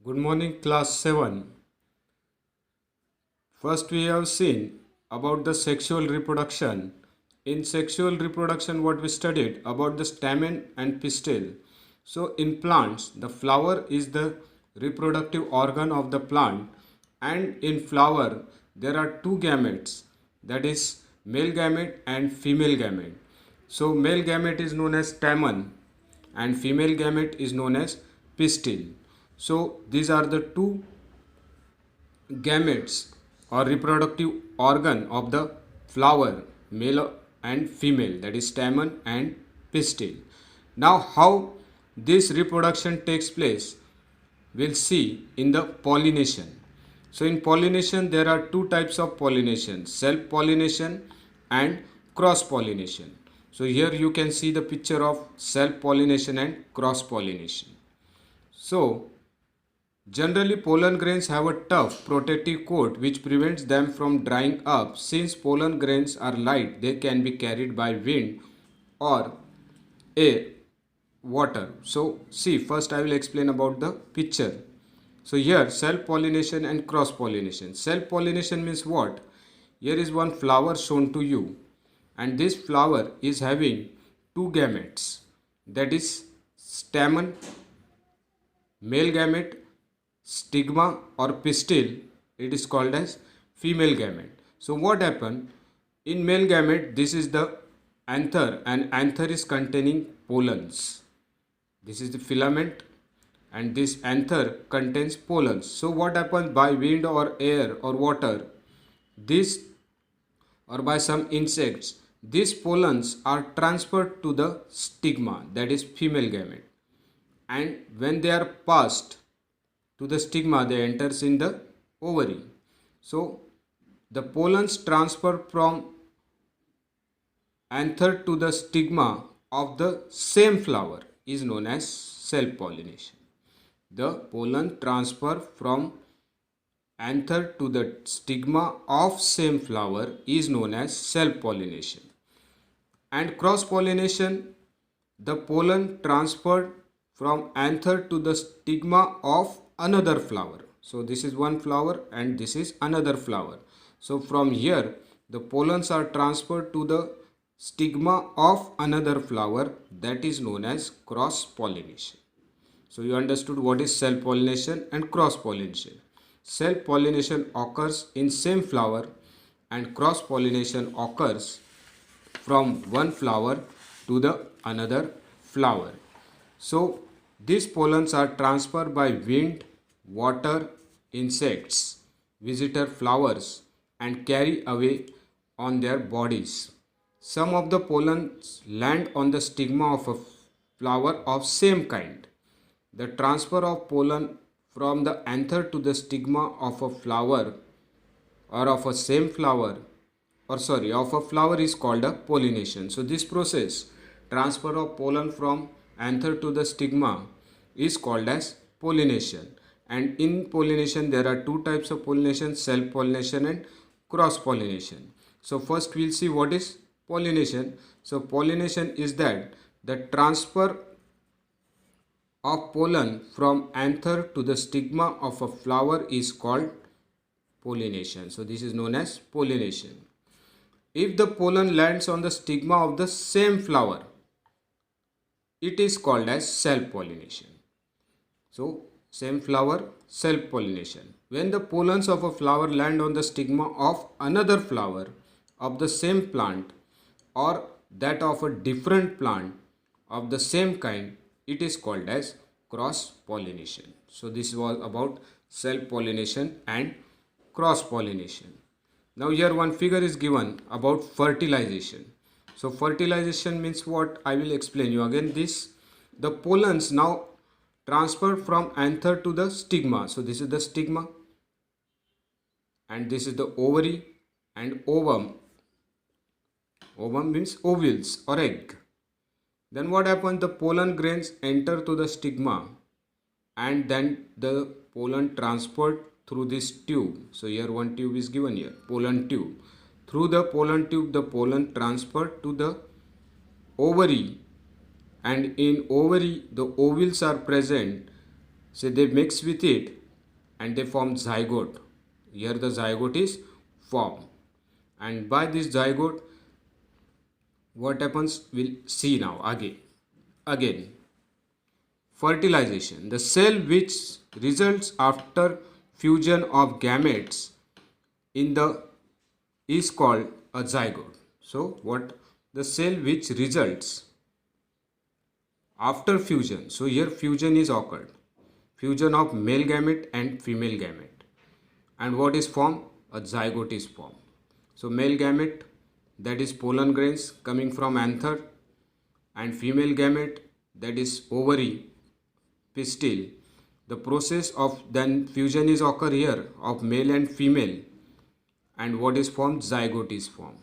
Good morning, class 7. First, we have seen about the sexual reproduction. In sexual reproduction, what we studied about the stamen and pistil. So, in plants, the flower is the reproductive organ of the plant, and in flower, there are two gametes, that is, male gamete and female gamete. So, male gamete is known as stamen, and female gamete is known as pistil. So, these are the two gametes or reproductive organ of the flower, male and female, that is stamen and pistil. Now how this reproduction takes place, we'll see in the pollination. So in pollination there are two types of pollination: self pollination and cross pollination. So here you can see the picture of self pollination and cross pollination. So generally, pollen grains have a tough protective coat which prevents them from drying up. Since pollen grains are light, they can be carried by wind or air, water. So, see, first I will explain about the picture. So, here self pollination and cross pollination. Self pollination means what? Here is one flower shown to you, and this flower is having two gametes, that is stamen, male gamete, stigma or pistil, it is called as female gamete. So what happened in male gamete? This is the anther, and anther is containing pollens. This is the filament, and this anther contains pollens. So what happens by wind or air or water, this or by some insects, these pollens are transferred to the stigma, that is female gamete, and when they are passed to the stigma, they enters in the ovary. So the pollens transfer from anther to the stigma of the same flower is known as self pollination. The pollen transfer from anther to the stigma of same flower is known as self pollination. And cross pollination, the pollen transferred from anther to the stigma of another flower. So this is one flower and this is another flower. So from here the pollens are transferred to the stigma of another flower, that is known as cross pollination. So you understood what is self pollination and cross pollination. Self pollination occurs in same flower and cross pollination occurs from one flower to the another flower. So these pollens are transferred by wind, water, insects, visitor flowers, and carry away on their bodies. Some of the pollens land on the stigma of a flower of same kind. The transfer of pollen from the anther to the stigma of a flower or of a same flower of a flower is called a pollination. So this process, transfer of pollen from anther to the stigma, is called as pollination. And in pollination there are two types of pollination: self pollination and cross pollination. So first we'll see what is pollination. So pollination is that the transfer of pollen from anther to the stigma of a flower is called pollination. So this is known as pollination. If the pollen lands on the stigma of the same flower, it is called as self pollination. So same flower, self pollination. When the pollens of a flower land on the stigma of another flower of the same plant or that of a different plant of the same kind, it is called as cross pollination. So this was about self pollination and cross pollination. Now here one figure is given about fertilization. So fertilization means what? I will explain you again this. The pollens now transferred from anther to the stigma. So this is the stigma and this is the ovary and ovum. Ovum means ovules or egg. Then what happens? The pollen grains enter to the stigma and then the pollen transferred through this tube. So here one tube is given here, pollen tube. Through the pollen tube the pollen transferred to the ovary, and in ovary the ovules are present So they mix with it and they form zygote. Here the zygote is formed. And by this zygote, what happens we'll see now again. Again, fertilization. The cell which results after fusion of gametes in the is called a zygote. So what the cell which results after fusion. So here fusion is occurred. Fusion of male gamete and female gamete. And what is formed? A zygote is formed. So male gamete, that is pollen grains coming from anther, and female gamete, that is ovary, pistil. The process of then fusion is occur here of male and female, and what is formed? Zygote is formed.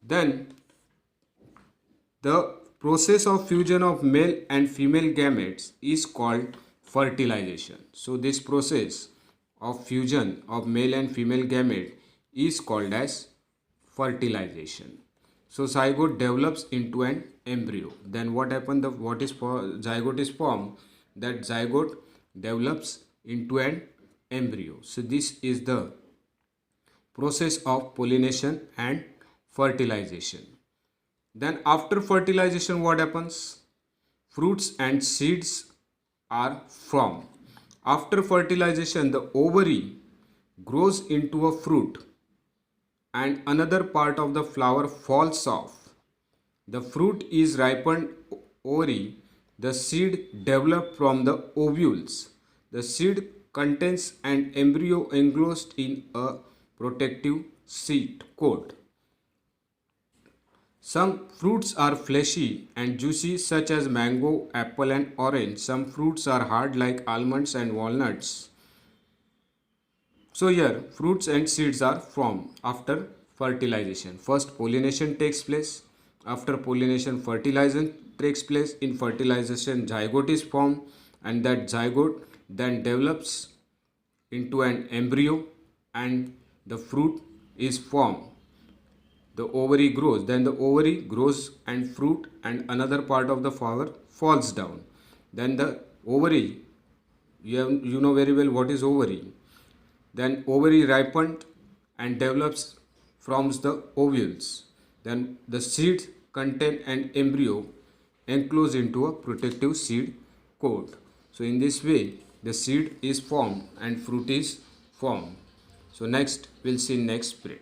Then the process of fusion of male and female gametes is called fertilization. So this process of fusion of male and female gamete is called as fertilization. So zygote develops into an embryo. Then what happened? Zygote is formed. That zygote develops into an embryo. So this is the process of pollination and fertilization. Then after fertilization, what happens? Fruits and seeds are formed. After fertilization, the ovary grows into a fruit and another part of the flower falls off. The fruit is ripened ovary. The seed developed from the ovules. The seed contains an embryo enclosed in a protective seed coat. Some fruits are fleshy and juicy such as mango, apple and orange. Some fruits are hard like almonds and walnuts. So here fruits and seeds are formed after fertilization. First pollination takes place. After pollination fertilization takes place. In fertilization zygote is formed and that zygote then develops into an embryo and the fruit is formed. The ovary grows, then the ovary grows and fruit and another part of the flower falls down. Then the ovary, you know very well what is ovary. Then ovary ripened and develops from the ovules. Then the seeds contain an embryo enclosed into a protective seed coat. So in this way the seed is formed and fruit is formed. So next we'll see next period.